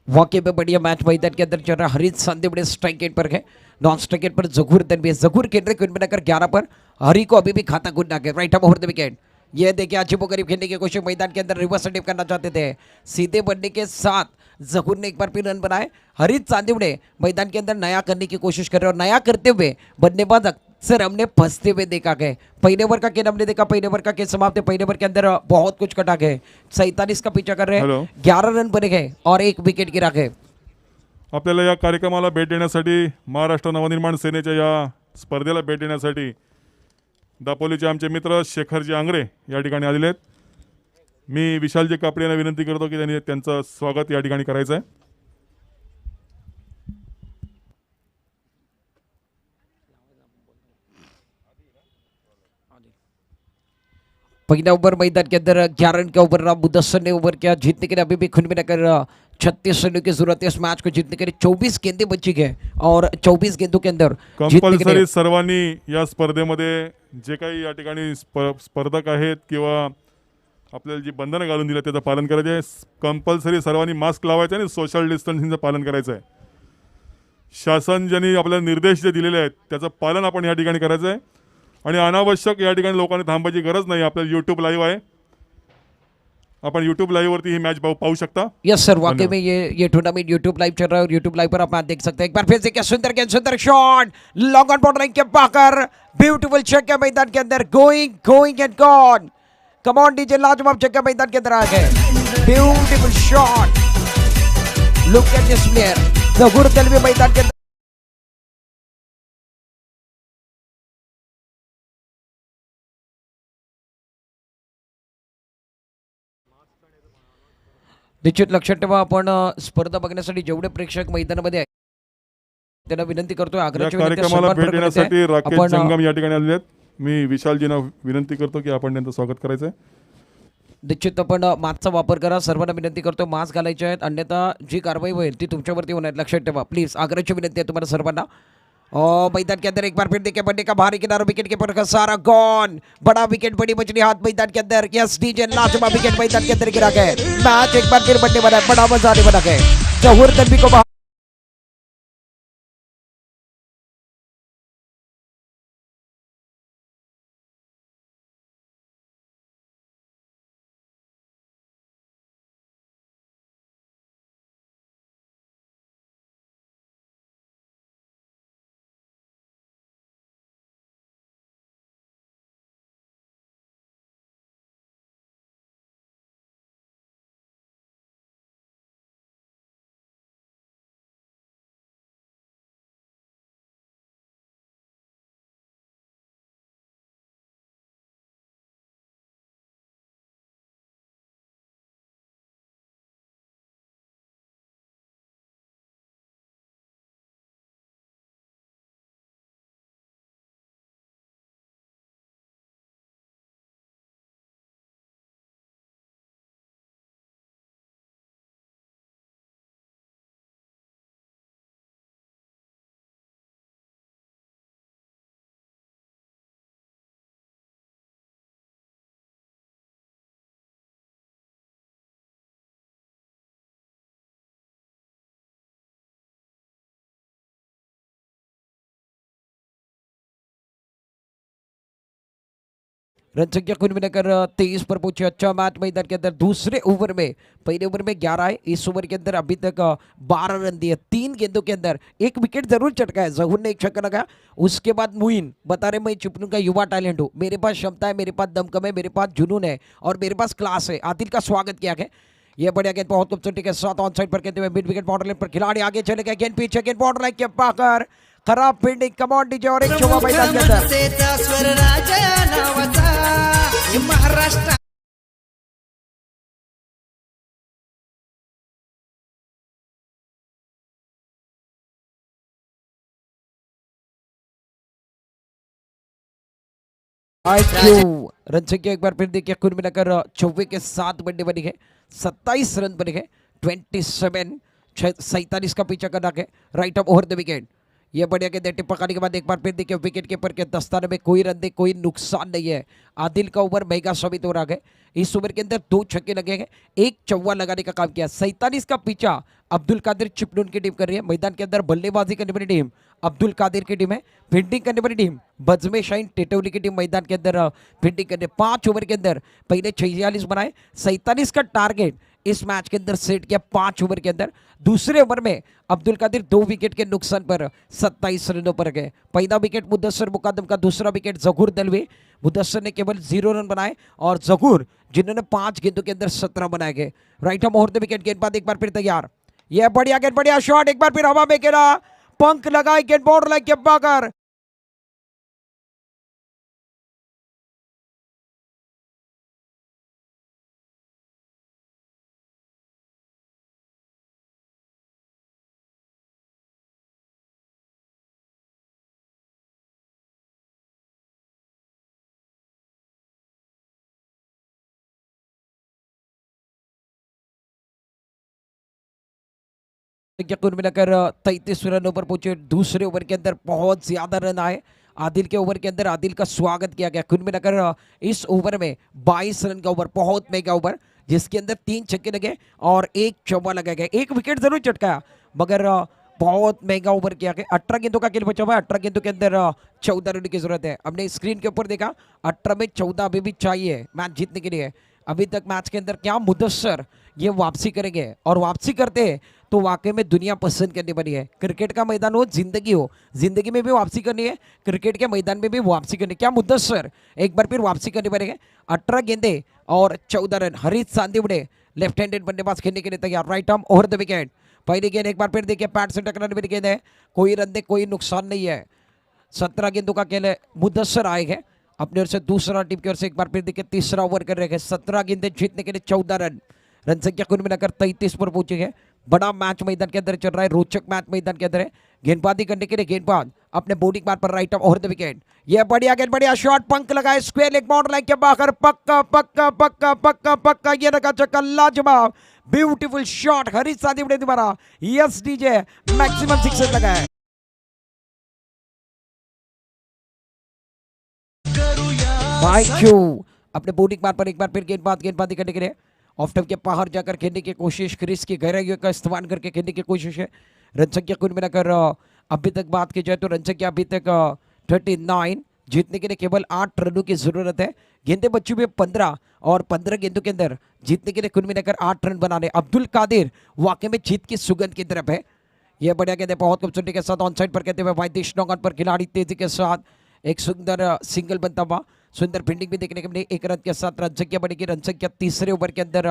वाकई में बढ़िया मैच मैदान के अंदर चल रहा है. हरीश संदीप स्ट्राइक गेट पर है. नॉन स्ट्राइक गेट पर जहूर तनवीर. जहूर खेल रहे कुल मिलाकर 11 पर. हरी को अभी भी खाता गुड ना के. Right arm over the wicket. ये देखिए अजीबो गरीब खेलने की कोशिश. मैदान के अंदर रिवर्स स्टेप करना चाहते थे. सीधे बनने के साथ जहूर ने एक बार फिर रन बनाए. हरीश चांदिवड़े मैदान के अंदर नया करने की कोशिश कर रहे और नया करते हुए बल्लेबाज अक्सर हमने फंसते हुए देखा गए. पहले ओवर का गेंद हमने देखा. पहले ओवर का गेंद समाप्त है. पहले ओवर के अंदर बहुत कुछ कटा गए. 47 का पीछा कर रहे हैं. 11 रन बने गए और 1 विकेट गिरा गए. आपल्याला या कार्यक्रमाला भेट देण्यासाठी, महाराष्ट्र नवनिर्माण सेनेच्या या स्पर्धेला भेट देण्यासाठी दापोलीचे आमचे मित्र शेखरजी आंग्रे या ठिकाणी आलेले आहेत. मी विशालजी कापडे यांना विनंती करतो की त्यांनी त्यांचं स्वागत या ठिकाणी करायचं आहे. पहला ओवर मैदान के अंदर 11 रन का ओवर रहा। मुदस्सर ने ओवर किया। जीतने के लिए अभी भी खुद में कर 36 रनों की जरूरत है इस मैच को जीतने के लिए। 24 गेंदें बची गए और 24 गेंदों के अंदर जीतने के लिए कंपल्सरी सर्वांनी या स्पर्धेमध्ये जे काही या ठिकाणी स्पर्धक आहेत किंवा आपल्याला जी बंधनं घालून दिली त्याचं पालन करायचं आहे. कंपल्सरी सर्वांनी मास्क लावायचं आणि सोशल डिस्टन्सिंगचं पालन करायचं आहे. शासन ज्यांनी आपल्याला निर्देश जे दिलेले आहेत त्याचं पालन आपण या ठिकाणी करायचं आहे आणि अनावश्यक या ठिकाणी लोकांनी थांबायची गरज नाही. आपल्याला यूट्यूब लाईव्ह आहे. आपण यूट्यूब लाईव्ह वरती ही मॅच पाहू शकता. यस सर, वाकई में ये टूर्नामेंट यूट्यूब लाइव चल रहा है और यूट्यूब लाइव पर आप देख सकते हैं। एक बार फिर से क्या सुंदर shot, long on border line के पाकर ब्यूटीफुल छक्का मैदान के अंदर, going going and gone. Come on DJ, लाजवाब छक्का मैदान के अंदर आ गए। Beautiful shot, look at this player. Zahoor Dalvi मैदान के अंदर निश्चित लक्षात ठेवा, आपण स्पर्धा बघण्यासाठी जेवढे प्रेक्षक मैदानामध्ये आहेत त्यांना विनंती करतोय, या आग्रहाची विनंती आहे, कार्यक्रमाला सन्मान भेट प्रकट देण्यासाठी आहे। राकेश आपण जंगम या ठिकाणी आलेले आहेत. मी विशालजींना विनंती करतो की आपण त्यांचं स्वागत करायचं आहे. निश्चित आपण मास्कचा वापर करा, सर्वांना विनंती करतो मास्क घालायचे आहेत, अन्यथा जी कारवाई होईल ती तुमच्यावरती होणार, लक्षात ठेवा प्लीज। आग्रहाची विनंती आहे तुम्हाला सर्वांना। मैदान के अंदर एक बार फिर देखिए बंडे का भारी किनारा, विकेट कीपर का सारा गॉन। बड़ा विकेट, बड़ी मछली हाथ मैदान के अंदर। यस डीजे, लाजवाब विकेट मैदान के अंदर गिरा गया। मैच एक बार फिर बंडे बना, बड़ा मजा आने बना गया। जहूर दलवी को रन संख्या कुल मिलाकर 23 पर पहुंचे। अच्छा मैच मैदान के अंदर। दूसरे ओवर में, पहले ओवर में 11 है, इस ओवर के अंदर अभी तक 12 रन दिए, 3 गेंदों के अंदर 1 विकेट जरूर चटका है। जहूर ने 1 छक्का लगाया। उसके बाद मुइन बता रहे मैं चिपलून का युवा टैलेंट हूँ, मेरे पास क्षमता है, मेरे पास दमकम है, मेरे पास जुनून है और मेरे पास क्लास है। आदिल का स्वागत किया गया। ये बढ़िया गेंद बहुत खूबसूरती के साथ ऑन साइड पर कहते हुए मिड विकेट बॉर्डर लाइन पर खिलाड़ी आगे चले गए। गेंद पीछे, गेंद बॉर्डर लाइन के पाकर खराब फील्डिंग, कमांड डीजे और एक चौका मैदान के अंदर। महाराष्ट्र IQ रन संख्या एक बार फिर देखिए कुल मिलाकर 24 के 7 वनडे बनी है, 27 रन बने हैं, 47 का पीछा करना है। Right of over the wicket. ये बढ़िया के टिप्पा करने के बाद एक बार फिर देखिए विकेट कीपर के दस्ताने में कोई रन दे, कोई नुकसान नहीं है। आदिल का ओवर महंगा साबित हो रहा है। इस ओवर के अंदर 2 छक्के लगे हैं, 1 चौवा लगाने का काम किया। 47 का पीछा अब्दुल कादिर चिपलून की टीम कर रही है। मैदान के अंदर बल्लेबाजी करने वाली टीम अब्दुल कादिर की टीम है। फील्डिंग करने वाली टीम बजमे शाइन टेटौली की टीम मैदान के अंदर फील्डिंग करने। 5 ओवर के अंदर पहले 46 बनाए, 47 का टारगेट इस मैच के अंदर सेट किया 5 ओवर के अंदर। दूसरे ओवर में अब्दुल कादिर 2 विकेट के नुकसान पर 27 रनों पर गए। पहला विकेट मुदस्सर मुकादम का, दूसरा विकेट जहूर दलवी। मुदस्सर ने केवल 0 रन बनाए और जहूर जिन्होंने 5 गेंदों के अंदर 17 बनाए गए। Right of over the wicket. गेंदबाज एक बार फिर तैयार। यह बढ़िया गेंद, बढ़िया शॉट, एक बार फिर हवा में गिरा, पंख लगाए, गेंद बॉर्डर लाइन के पाकर संख्या कुल मिलाकर 33 रनों पर पहुंचे। दूसरे ओवर के अंदर बहुत ज्यादा रन आए। आदिल के ओवर के अंदर आदिल का स्वागत किया गया। कुल मिलाकर इस ओवर में 22 रन का ओवर, बहुत मेगा ओवर, जिसके अंदर 3 छक्के लगे और 1 चौका लगाया गया। 1 विकेट जरूर चटकाया, मगर बहुत महंगा ओवर किया गया। 18 गेंदों का खेल बचा हुआ है। 18 गेंदों के अंदर 14 रन की जरूरत है। हमने स्क्रीन के ऊपर देखा 18 में 14 अभी भी चाहिए मैच जीतने के लिए। अभी तक मैच के अंदर क्या मुदस्सर ये वापसी करेंगे, और वापसी करते हैं तो वाकई में दुनिया पसंद करने वाली है। क्रिकेट का मैदान हो, जिंदगी हो, जिंदगी में भी वापसी करनी है, क्रिकेट के मैदान में भी वापसी करनी है। क्या मुदस्सर एक बार फिर वापसी करने वाले हैं। 18 गेंदे और 14 रन। हरीश सांदिवड़े लेफ्ट हैंडेड बल्लेबाज खेलने के लिए तैयार। Right arm over the wicket. पहली गेंद एक बार फिर देखिए पैड से टकराने वाली गेंद है, कोई रन दे, कोई नुकसान नहीं है। 17 गेंदों का खेल है। मुदस्सर आएगा अपने ओर से, दूसरा टीम की ओर से एक बार फिर देखिए तीसरा ओवर कर रहे हैं। 17 गेंदें जीतने के लिए 14 रन। रन संख्या कुल मिलाकर 33 पर पहुंचे हैं। बड़ा मैच मैदान के अंदर चल रहा है, रोचक मैच मैदान के अंदर है। गेंदबाजी करने के लिए गेंदबाज अपने बॉलिंग मार पर राइट ओवर द विकेट। ये बढ़िया गेंद, बढ़िया शॉट, पंख लगाए स्क्वायर लेग बाउंड्री लाइन के बाहर, पक्का पक्का पक्का पक्का पक्का, ये लगा चक्का, लाजवाब, ब्यूटीफुल शॉट हरीश सांदिवड़े द्वारा। यस डीजे, मैक्सिमम सिक्सर लगा है। Thank you. अपने बॉलिंग मार पर एक बार फिर गेंदबाजी करने के लिए ऑफ टॉप के बाहर जाकर खेलने की कोशिश, क्रीज की गहराइयों का इस्तेमाल करके खेलने की कोशिश है। रन संख्या कुल मिलाकर अभी तक बात की जाए तो रन संख्या अभी तक 39। जीतने के लिए केवल 8 रनों की जरूरत है। गेंदें बची हुई 15 और 15 गेंदों के अंदर जीतने के लिए कुल मिलाकर 8 रन बनाने। अब्दुल कादिर वाकई में जीत की सुगंध की तरफ है। यह बढ़िया गेंद है, बहुत खूबसूरती के साथ ऑन साइड पर कहते हुए वाइदिश नौगन पर खिलाड़ी तेजी के साथ एक सुंदर सिंगल बनता हुआ, सुंदर फील्डिंग भी देखने को मिली। 1 रन के साथ रन संख्या बढ़ेगी। रन संख्या तीसरे ओवर के अंदर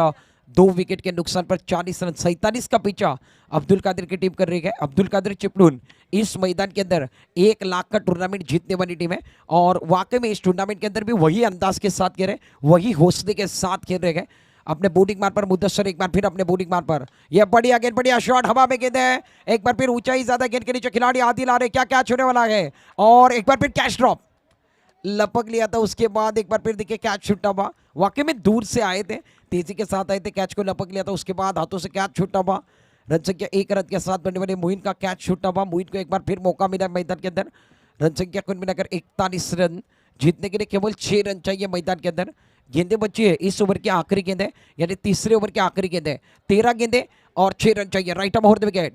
2 विकेट के नुकसान पर 40 रन। 47 का पीछा अब्दुल कादिर की टीम कर रही है। अब्दुल कादिर चिपलून इस मैदान के अंदर 1 लाख का टूर्नामेंट जीतने वाली टीम है, और वाकई में इस टूर्नामेंट के अंदर भी वही अंदाज के साथ खेल रहे, वही हौसले के साथ खेल रहे हैं। अपने बॉलिंग मार पर मुदस्सर एक बार फिर अपने बॉलिंग मार पर, यह बढ़िया गेंद, बढ़िया शॉट, हवा में गेंद है। एक बार फिर ऊंचाई ज्यादा, गेंद के नीचे खिलाड़ी आदिल आ रहे, क्या कैच होने वाला है, और एक बार फिर कैच ड्रॉप, लपक लिया था। उसके बाद एक बार फिर देखिए कैच छूटा हुआ। वाकई में दूर से आए थे, तेजी के साथ आए थे, कैच को लपक लिया था। उसके बाद हाथों से कैच छूटा हुआ। रन संख्या 1 रन के साथ बनने वाले मोइन का कैच छूटा हुआ। मोइन को एक बार फिर मौका मिला मैदान के अंदर। रन संख्या कुल मिलाकर 41 रन। जीतने के लिए केवल 6 रन चाहिए मैदान के अंदर। गेंदें बची है इस ओवर की आखिरी गेंद है, यानी तीसरे ओवर की आखिरी गेंद है। 13 गेंदें और 6 रन चाहिए। Right arm over the wicket.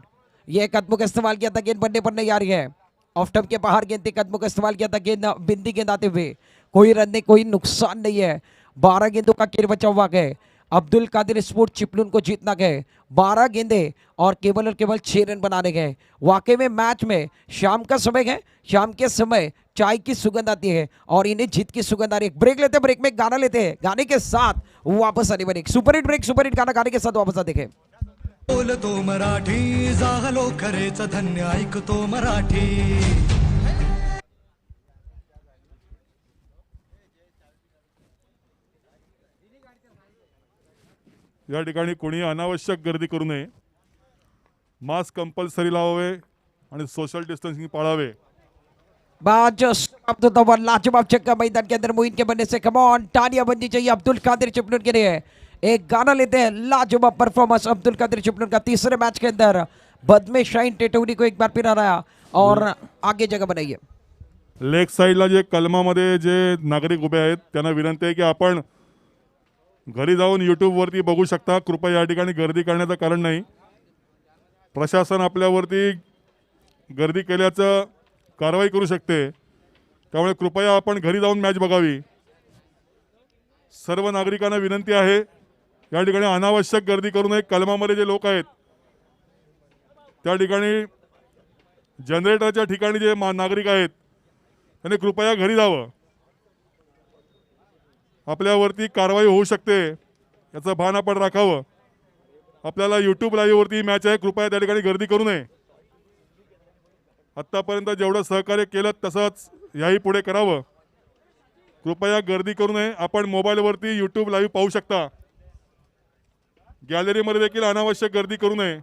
यह कदमों का इस्तेमाल किया था, गेंद बनने पर नहीं आ रही है। ऑफ टॉप के बाहर गेंद, कदमों का इस्तेमाल किया था, गेंद बिंदी गेंद आते हुए, कोई रन नहीं, कोई नुकसान नहीं है। 12 गेंदों का खेल बचा हुआ गए। अब्दुल कादिर स्पोर्ट चिपलून को जीतना गए। 12 गेंदे और केवल 6 रन बनाने गए। वाकई में मैच में शाम का समय है, शाम के समय चाय की सुगंध आती है और इन्हें जीत की सुगंध आ रही है। ब्रेक लेते हैं, ब्रेक में गाना लेते हैं, गाने के साथ वापस आने वाले super hit break, super hit गाना गाने के साथ वापस आते हैं। बोलतो मराठी, झालो खरेच धन्य ऐकतो मराठी। या ठिकाणी कोणी अनावश्यक गर्दी करू नये, मास्क कंपल्सरी लावावे आणि सोशल डिस्टन्सिंग पाळावे। लाजवाब छक्का मैदान के अंदर मोइन के बनने से, कम ऑन, तालियां बननी चाहिए अब्दुल कादिर चिपलून के लिए। एक गाना लेते हैं, लाजवाब परफॉर्मेंस अब्दुल कादिर चिपलून का तीसरे मैच के अंदर। बदमे शाहीन टेटवडी को एक बार फिर हराया और आगे जगह बनाई है। लेग साईडला जे कलमामध्ये जे नागरिक उभे आहेत त्यांना विनंती आहे की आपण घरी जाऊन यूट्यूबवरती बघू शकता। कृपया या ठिकाणी गर्दी करण्याचं कारण नाही, प्रशासन आपल्यावरती गर्दी केल्याचं कारवाई करू शकते, त्यामुळे कृपया आपण घरी जाऊन मॅच बघावी। सर्व नागरिकांना विनंती आहे या ठिकाणी अनावश्यक गर्दी करू नये। कलमामध्ये जे लोक आहेत त्या ठिकाणी, जनरेटरच्या ठिकाणी जे नागरिक आहेत त्यांनी कृपया घरी जावं, आपल्यावरती कारवाई होऊ शकते याचं भान आपण राखावं। आपल्याला यूट्यूब लाईव्हवरती मॅच आहे, कृपया त्या ठिकाणी गर्दी करू नये। आत्तापर्यंत जेवढं सहकार्य केलं तसंच याही पुढे करावं, कृपया गर्दी करू नये। आपण मोबाईलवरती यूट्यूब लाईव्ह पाहू शकता, गॅलरीमध्ये देखील अनावश्यक गर्दी करू नये।